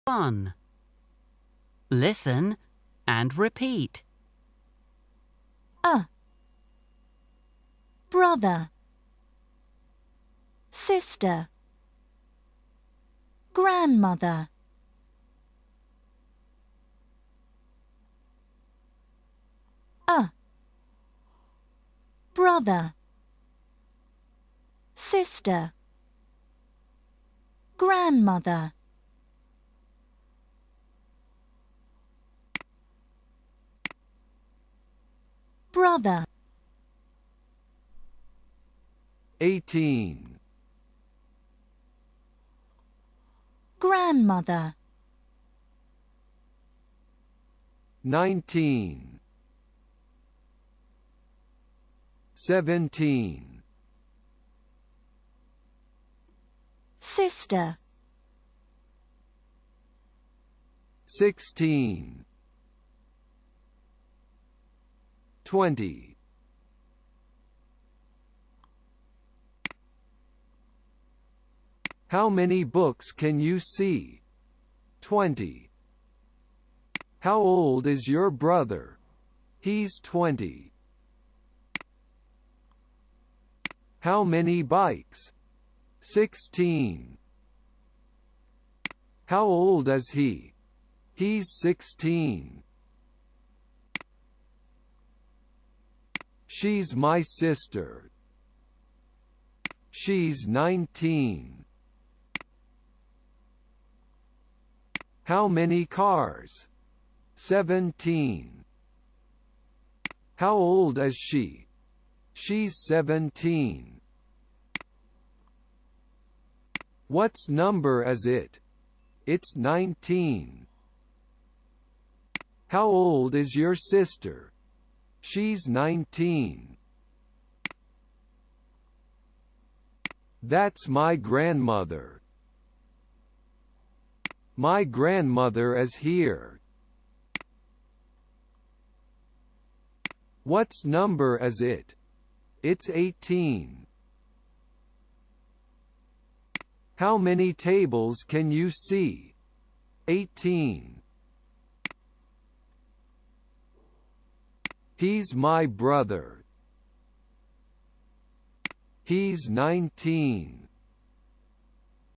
1. Listen and repeat. Brother, sister, grandmother. Brother, sister, grandmother. Brother. 18. Grandmother. 19. 17. Sister. 16. 20. How many books can you see? 20. How old is your brother? He's 20. How many bikes? 16. How old is he? He's 16. She's my sister. She's 19. How many cars? 17. How old is she? She's 17. What's number is it? It's 19. How old is your sister? She's 19. That's my grandmother. My grandmother is here. What's number is it? It's 18. How many tables can you see? 18. He's my brother. He's 19.